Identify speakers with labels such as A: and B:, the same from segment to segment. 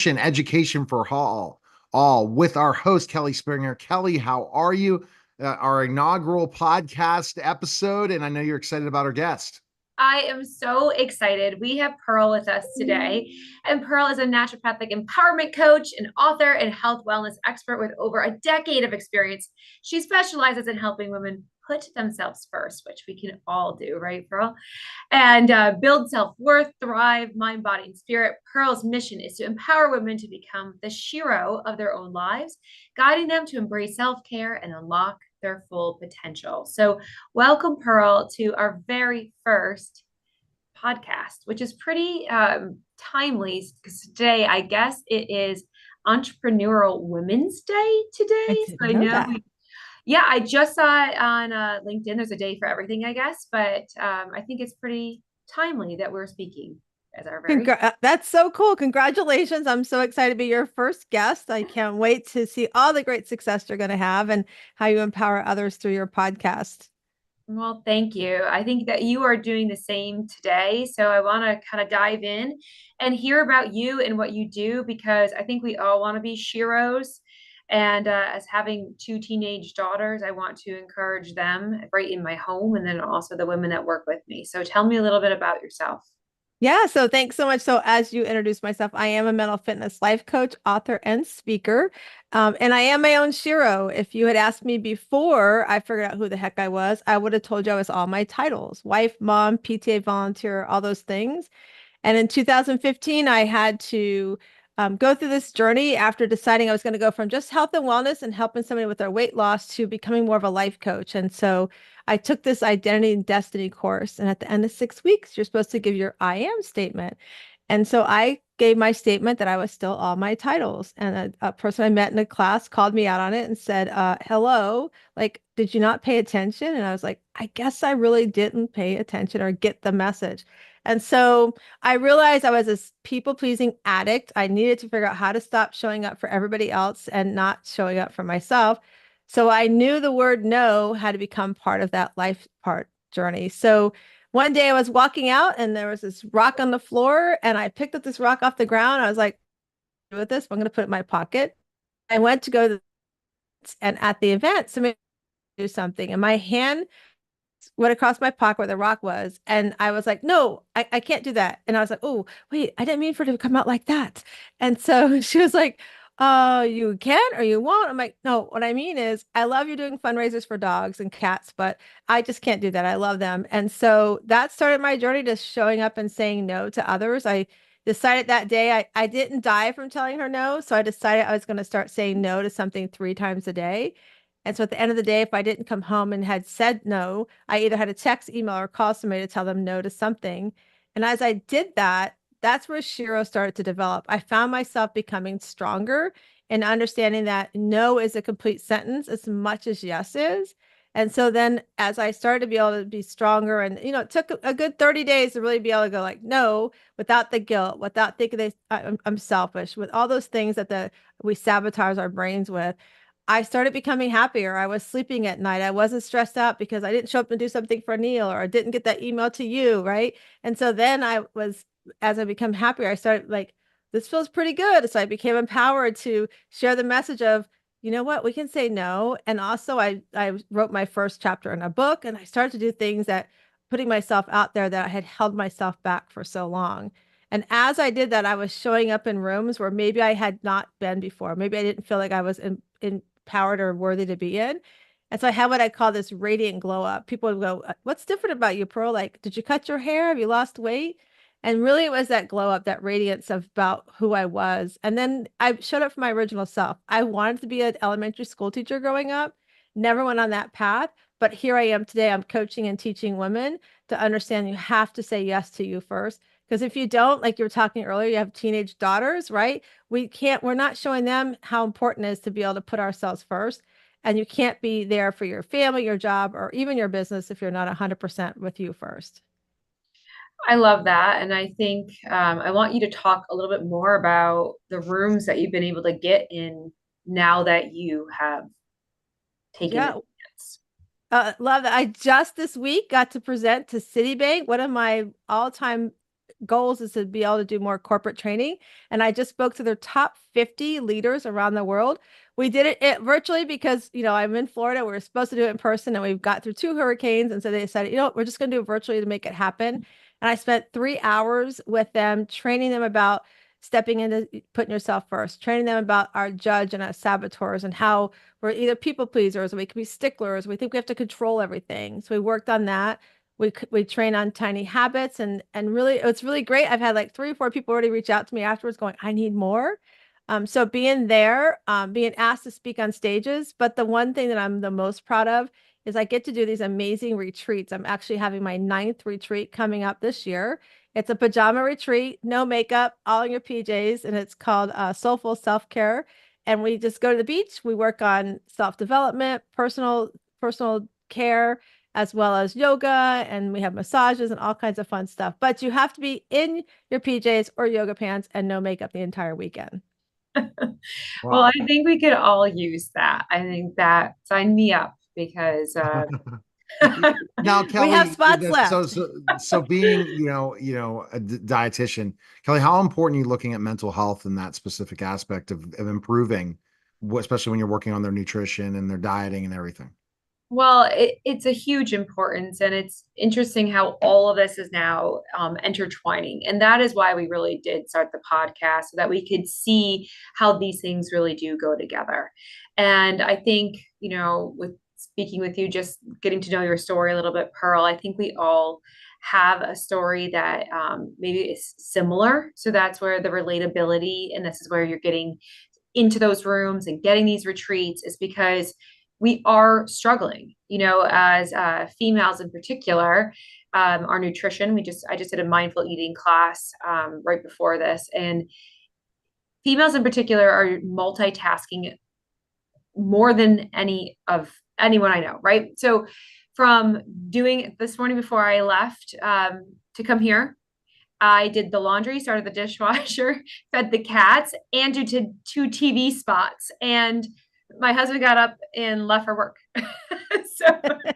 A: Education for all with our host Kelly Springer. Kelly, how are you? Our inaugural podcast episode, and I know you're excited about our guest.
B: I am so excited. We have Pearl with us today. And Pearl is a naturopathic empowerment coach, an author, and health wellness expert with over a decade of experience. She specializes in helping women put themselves first, which we can all do, right, Pearl? And build self worth, thrive, mind, body, and spirit. Pearl's mission is to empower women to become the hero of their own lives, guiding them to embrace self care and unlock their full potential. So, welcome, Pearl, to our very first podcast, which is pretty timely because today, I guess it is Entrepreneurial Women's Day
C: I
B: today. So
C: didn't
B: I
C: know
B: know
C: that.
B: yeah, I just saw it on LinkedIn. There's a day for everything, I guess, but I think it's pretty timely that we're speaking as our very.
C: That's so cool. Congratulations. I'm so excited to be your first guest. I can't wait to see all the great success you're going to have and how you empower others through your podcast.
B: Well, thank you. I think that you are doing the same today. So I want to kind of dive in and hear about you and what you do because I think we all want to be sheroes. And as having two teenage daughters, I want to encourage them right in my home and then also the women that work with me. So tell me a little bit about yourself.
C: Yeah, so thanks so much. So, as you introduced myself, I am a mental fitness life coach, author, and speaker. And I am my own Shiro. If you had asked me before I figured out who the heck I was, I would have told you I was all my titles: wife, mom, PTA volunteer, all those things. And in 2015, I had to go through this journey after deciding I was going to go from just health and wellness and helping somebody with their weight loss to becoming more of a life coach. And so I took this identity and destiny course. And at the end of 6 weeks, you're supposed to give your I am statement. And so I gave my statement that I was still all my titles. And a person I met in a class called me out on it and said, hello, like, did you not pay attention? And I was like, I guess I really didn't pay attention or get the message. And so I realized I was a people pleasing addict. I needed to figure out how to stop showing up for everybody else and not showing up for myself. So I knew the word no had to become part of that life part journey. So one day I was walking out and there was this rock on the floor and I picked up this rock off the ground. I was like, with this, I'm going to put it in my pocket. I went to go to and at the event, somebody do something and my hand went across my pocket where the rock was. And I was like, no, I can't do that. And I was like, oh, wait, I didn't mean for it to come out like that. And so she was like, you can or you won't. I'm like, no, what I mean is I love you doing fundraisers for dogs and cats, but I just can't do that. I love them. And so that started my journey to showing up and saying no to others. I decided that day I didn't die from telling her no. So I decided I was going to start saying no to something 3 times a day. And so at the end of the day, if I didn't come home and had said no, I either had to text, email, or call somebody to tell them no to something. And as I did that, that's where Shiro started to develop. I found myself becoming stronger and understanding that no is a complete sentence as much as yes is. And so then as I started to be able to be stronger, and it took a good 30 days to really be able to go like no without the guilt, without thinking that I'm selfish, with all those things that we sabotage our brains with. I started becoming happier. I was sleeping at night. I wasn't stressed out because I didn't show up and do something for Neil or I didn't get that email to you, right? And so then as I become happier, I started like, this feels pretty good. So I became empowered to share the message of, you know what, we can say no. And also I wrote my first chapter in a book and I started to do things that putting myself out there that I had held myself back for so long. And as I did that, I was showing up in rooms where maybe I had not been before. Maybe I didn't feel like I was empowered or worthy to be in. And so I have what I call this radiant glow up. People would go, what's different about you, Pearl? Like, did you cut your hair? Have you lost weight? And really, it was that glow up, that radiance of about who I was. And then I showed up for my original self. I wanted to be an elementary school teacher growing up, never went on that path. But here I am today. I'm coaching and teaching women to understand you have to say yes to you first. Because if you don't, like you were talking earlier, you have teenage daughters, right? We're not showing them how important it is to be able to put ourselves first. And you can't be there for your family, your job, or even your business if you're not 100% with you first.
B: I love that. And I think I want you to talk a little bit more about the rooms that you've been able to get in now that you have taken the
C: Yeah,
B: chance.
C: love that. I just this week got to present to Citibank, one of my all-time goals is to be able to do more corporate training. And I just spoke to their top 50 leaders around the world. We did it virtually because, I'm in Florida. We were supposed to do it in person and we've got through 2 hurricanes. And so they decided, we're just going to do it virtually to make it happen. And I spent 3 hours with them, training them about stepping into putting yourself first, training them about our judge and our saboteurs and how we're either people pleasers or we can be sticklers. We think we have to control everything. So we worked on that. We train on tiny habits and really it's really great. I've had like 3 or 4 people already reach out to me afterwards going, I need more. So being there, being asked to speak on stages, but the one thing that I'm the most proud of is I get to do these amazing retreats. I'm actually having my 9th retreat coming up this year. It's a pajama retreat, no makeup, all in your PJs, and it's called Soulful Self-Care. And we just go to the beach. We work on self-development, personal care, as well as yoga, and we have massages and all kinds of fun stuff. But you have to be in your PJs or yoga pants and no makeup the entire weekend.
B: Well, I
A: Wow.
B: think we could all use that. I think that sign me up because
A: Now,
C: We have
A: Kelly,
C: spots left.
A: so being, a dietitian, Kelly, how important are you looking at mental health in that specific aspect of improving, especially when you're working on their nutrition and their dieting and everything?
B: well, it's a huge importance, and it's interesting how all of this is now intertwining. And that is why we really did start the podcast so that we could see how these things really do go together. And I think, with speaking with you, just getting to know your story a little bit, Pearl, I think we all have a story that maybe is similar. So that's where the relatability, and this is where you're getting into those rooms and getting these retreats, is because we are struggling, as females in particular. Our nutrition, I just did a mindful eating class right before this, and females in particular are multitasking more than anyone I know, right? So from doing this morning before I left to come here, I did the laundry, started the dishwasher, fed the cats, and did 2 TV spots. And my husband got up and left for work. So, and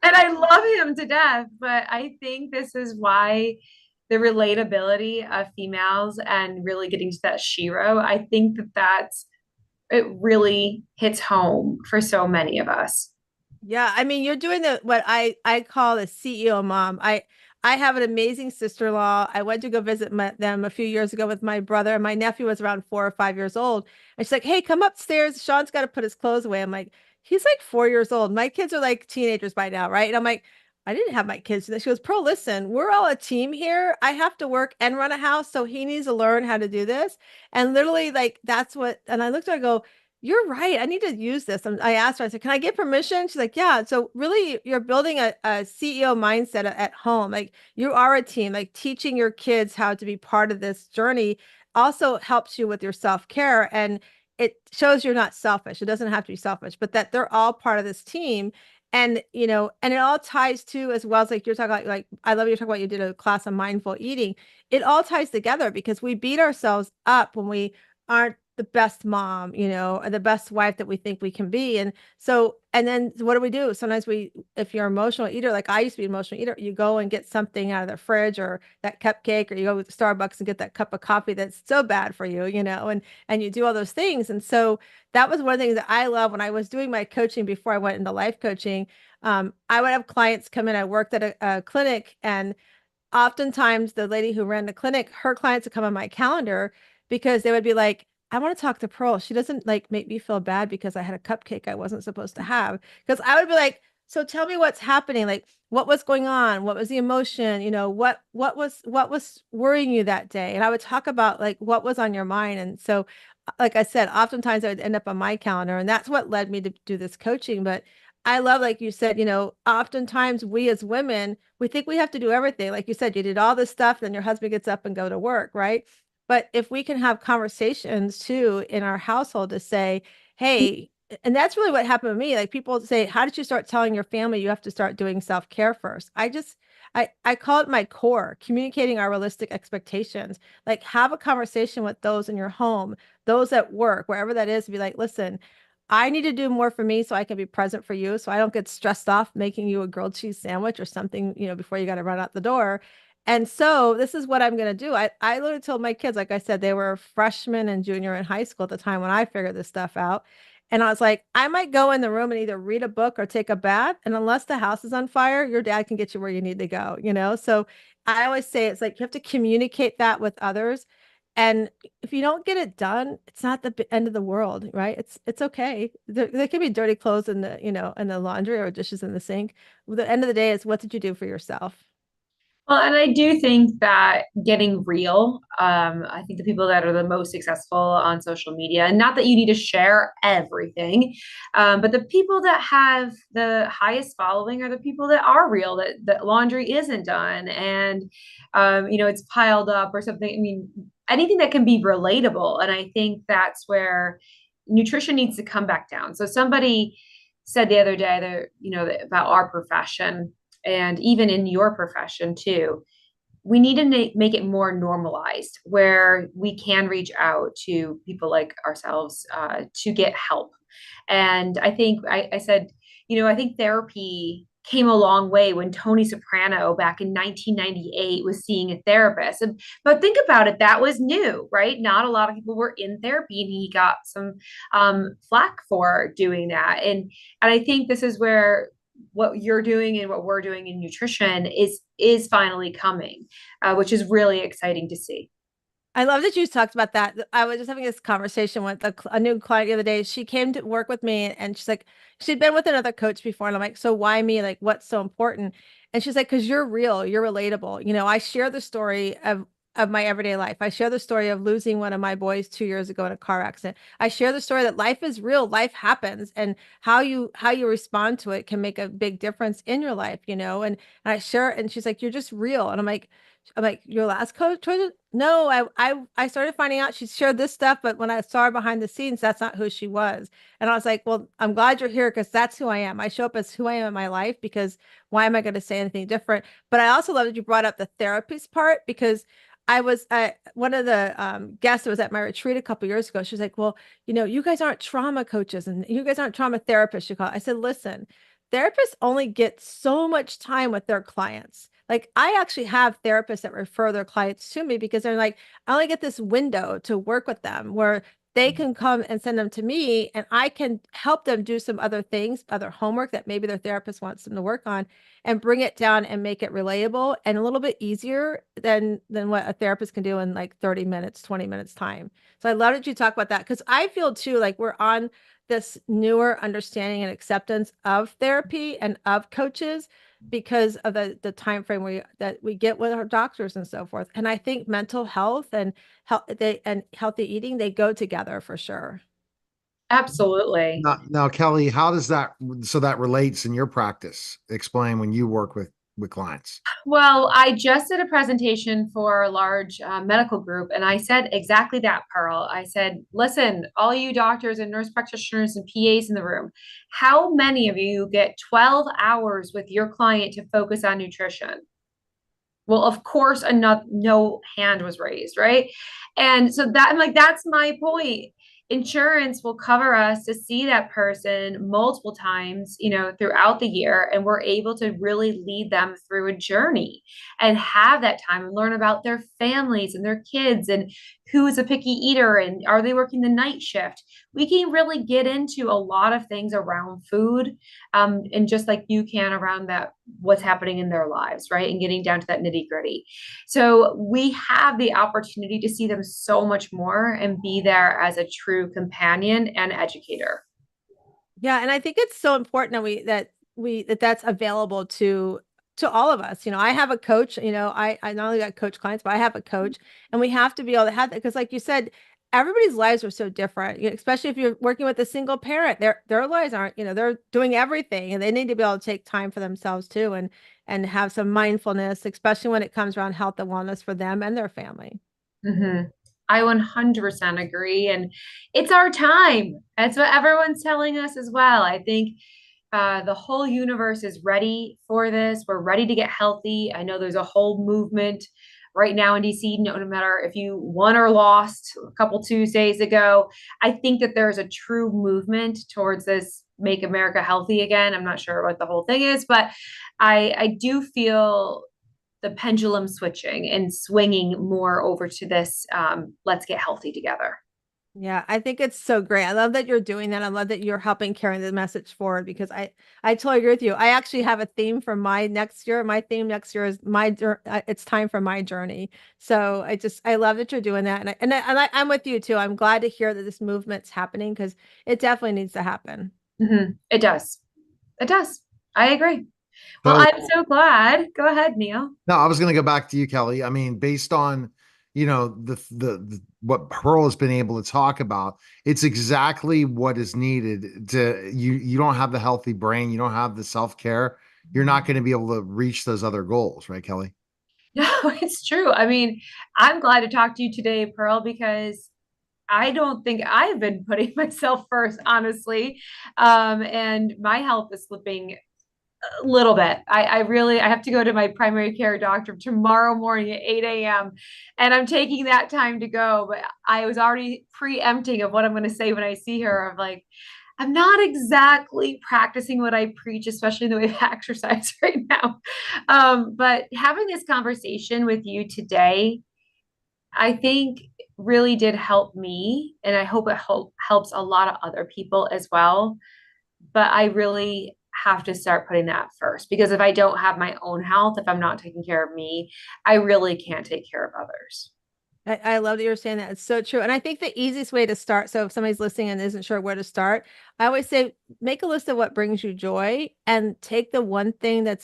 B: I love him to death, but I think this is why the relatability of females and really getting to that shiro, I think it really hits home for so many of us.
C: Yeah, I mean, you're doing what I call a CEO mom. I have an amazing sister-in-law. I went to go visit them a few years ago with my brother, and my nephew was around 4 or 5 years old. And she's like, "Hey, come upstairs. Sean's got to put his clothes away." I'm like, "He's like 4 years old. My kids are like teenagers by now, right?" And I'm like, "I didn't have my kids do that." She goes, "Pearl, listen, we're all a team here. I have to work and run a house, so he needs to learn how to do this." And literally, like that's what. And I looked at her, I go, you're right. I need to use this. And I asked her, I said, can I get permission? She's like, yeah. So really you're building a CEO mindset at home. Like you are a team, like teaching your kids how to be part of this journey also helps you with your self-care. And it shows you're not selfish. It doesn't have to be selfish, but that they're all part of this team. And and it all ties to as well as like you're talking about, like I love you talking about you did a class on mindful eating. It all ties together because we beat ourselves up when we aren't the best mom, or the best wife that we think we can be. And so, and then what do? Sometimes if you're an emotional eater, like I used to be an emotional eater, you go and get something out of the fridge or that cupcake, or you go to Starbucks and get that cup of coffee that's so bad for you, and you do all those things. And so that was one of the things that I love when I was doing my coaching before I went into life coaching. I would have clients come in. I worked at a clinic, and oftentimes the lady who ran the clinic, her clients would come on my calendar because they would be like, I want to talk to Pearl. She doesn't like make me feel bad because I had a cupcake I wasn't supposed to have. Because I would be like, so tell me what's happening. Like, what was going on? What was the emotion? What was worrying you that day? And I would talk about like what was on your mind. And so, like I said, oftentimes I would end up on my calendar, and that's what led me to do this coaching. But I love, like you said, oftentimes we as women, we think we have to do everything. Like you said, you did all this stuff, then your husband gets up and go to work, right? But if we can have conversations too in our household to say, hey, and that's really what happened to me. Like people say, how did you start telling your family you have to start doing self-care first? I call it my core, communicating our realistic expectations. Like have a conversation with those in your home, those at work, wherever that is, to be like, listen, I need to do more for me so I can be present for you. So I don't get stressed off making you a grilled cheese sandwich or something, before you got to run out the door. And so this is what I'm going to do. I literally told my kids, like I said, they were freshmen and junior in high school at the time when I figured this stuff out. And I was like, I might go in the room and either read a book or take a bath. And unless the house is on fire, your dad can get you where you need to go, you know? So I always say it's like you have to communicate that with others. And if you don't get it done, it's not the end of the world, right? It's okay. There can be dirty clothes in the, you know, in the laundry or dishes in the sink. The end of the day is what did you do for yourself?
B: Well, and I do think that getting real, I think the people that are the most successful on social media, and not that you need to share everything, but the people that have the highest following are the people that are real, that laundry isn't done and, it's piled up or something. I mean, anything that can be relatable. And I think that's where nutrition needs to come back down. So somebody said the other day that, about our profession and even in your profession too, we need to make it more normalized where we can reach out to people like ourselves to get help. And I think I said, I think therapy came a long way when Tony Soprano back in 1998 was seeing a therapist. But think about it, that was new, right? Not a lot of people were in therapy, and he got some flack for doing that. And I think this is where what you're doing and what we're doing in nutrition is finally coming, which is really exciting to see.
C: I love that you talked about that. I was just having this conversation with a new client the other day. She came to work with me and she's like, she'd been with another coach before. And I'm like, so why me? Like, what's so important? And she's like, because you're real, you're relatable. You know, I share the story of my everyday life. I share the story of losing one of my boys 2 years ago in a car accident. I share the story that life is real, life happens, and how you respond to it can make a big difference in your life, you know. And I share, and she's like, you're just real. And I'm like, your last coach? No, I started finding out she shared this stuff, but when I saw her behind the scenes, that's not who she was. And I was like, well, I'm glad you're here because that's who I am. I show up as who I am in my life because why am I going to say anything different? But I also love that you brought up the therapist part because I was one of the guests that was at my retreat a couple years ago. She was like, well, you guys aren't trauma coaches and you guys aren't trauma therapists. You call it. I said, listen, therapists only get so much time with their clients. Like I actually have therapists that refer their clients to me because they're like, I only get this window to work with them where they can come and send them to me and I can help them do some other things, other homework that maybe their therapist wants them to work on and bring it down and make it relatable and a little bit easier than what a therapist can do in like 30 minutes, 20 minutes time. So I love that you talk about that because I feel too like we're on this newer understanding and acceptance of therapy and of coaches because of the time frame that we get with our doctors and so forth. And I think mental health and healthy eating, they go together for sure.
B: Absolutely.
A: Now, Kelly, how does that relates in your practice? Explain when you work with clients.
B: Well, I just did a presentation for a large medical group, and I said exactly that, Pearl. I said, listen, all you doctors and nurse practitioners and PAs in the room, how many of you get 12 hours with your client to focus on nutrition? Well, of course, no hand was raised, right? And so that I'm like, that's my point. Insurance will cover us to see that person multiple times, throughout the year, and we're able to really lead them through a journey and have that time and learn about their families and their kids and who is a picky eater and are they working the night shift. We can really get into a lot of things around food, and just like you can around that, what's happening in their lives, right? And getting down to that nitty gritty. So we have the opportunity to see them so much more and be there as a true companion and educator.
C: Yeah, and I think it's so important that's available to all of us. I have a coach, I not only got coach clients, but I have a coach and we have to be able to have that because like you said, everybody's lives are so different, especially if you're working with a single parent, their lives aren't, they're doing everything and they need to be able to take time for themselves too and have some mindfulness, especially when it comes around health and wellness for them and their family.
B: Mm-hmm. I 100% agree. And it's our time. That's what everyone's telling us as well. I think the whole universe is ready for this. We're ready to get healthy. I know there's a whole movement right now in DC, no matter if you won or lost a couple Tuesdays ago. I think that there's a true movement towards this make America healthy again. I'm not sure what the whole thing is, but I do feel the pendulum switching and swinging more over to this, let's get healthy together.
C: Yeah, I think it's so great. I love that you're doing that. I love that you're helping carry the message forward because I totally agree with you. I actually have a theme for my next year. My theme next year is it's time for my journey. So I love that you're doing that, I'm with you too. I'm glad to hear that this movement's happening because it definitely needs to happen.
B: It does. It does. I agree. Well,
A: So
B: I'm so glad. Go ahead, Neil.
A: no, I was going to go back to you, Kelly. I mean, based on, the what Pearl has been able to talk about, it's exactly what is needed you don't have the healthy brain, you don't have the self-care, you're not going to be able to reach those other goals, right, Kelly?
B: No, it's true. I mean, I'm glad to talk to you today, Pearl, because I don't think I've been putting myself first, honestly. And my health is slipping a little bit. I have to go to my primary care doctor tomorrow morning at 8 a.m. And I'm taking that time to go. But I was already preempting of what I'm going to say when I see her. Of like, I'm not exactly practicing what I preach, especially in the way of exercise right now. But having this conversation with you today, I think really did help me. And I hope it helps a lot of other people as well. But I really have to start putting that first because if I don't have my own health, if I'm not taking care of me, I really can't take care of others.
C: I love that you're saying that. It's so true. And I think the easiest way to start, so if somebody's listening and isn't sure where to start, I always say make a list of what brings you joy and take the one thing that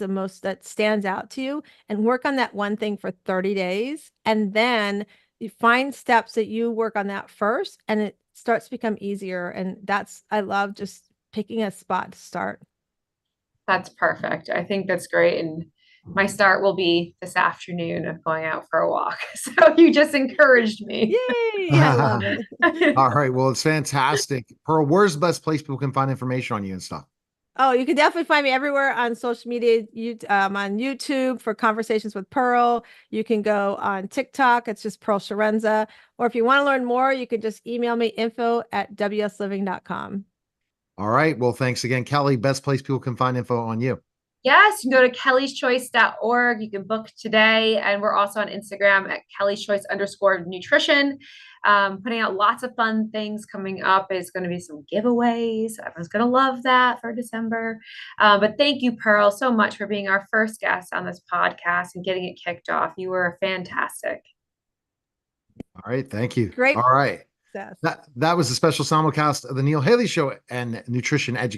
C: stands out to you and work on that one thing for 30 days. And then you find steps that you work on that first and it starts to become easier. And I love just picking a spot to start.
B: That's perfect. I think that's great. And my start will be this afternoon of going out for a walk. So you just encouraged me.
C: Yay! I love it.
A: All right. Well, it's fantastic. Pearl, where's the best place people can find information on you and stuff?
C: Oh, you can definitely find me everywhere on social media. On YouTube for Conversations with Pearl. You can go on TikTok. It's just Pearl Sharenza. Or if you want to learn more, you can just email me info@wsliving.com.
A: All right. Well, thanks again, Kelly. Best place people can find info on you.
B: Yes, you can go to kellyschoice.org. You can book today. And we're also on Instagram at kellyschoice_nutrition. Putting out lots of fun things coming up. Is going to be some giveaways. Everyone's going to love that for December. But thank you, Pearl, so much for being our first guest on this podcast and getting it kicked off. You were fantastic.
A: All right. Thank you.
C: Great
A: All right.
C: success.
A: That was a special simulcast of the Neil Haley Show and Nutrition Education.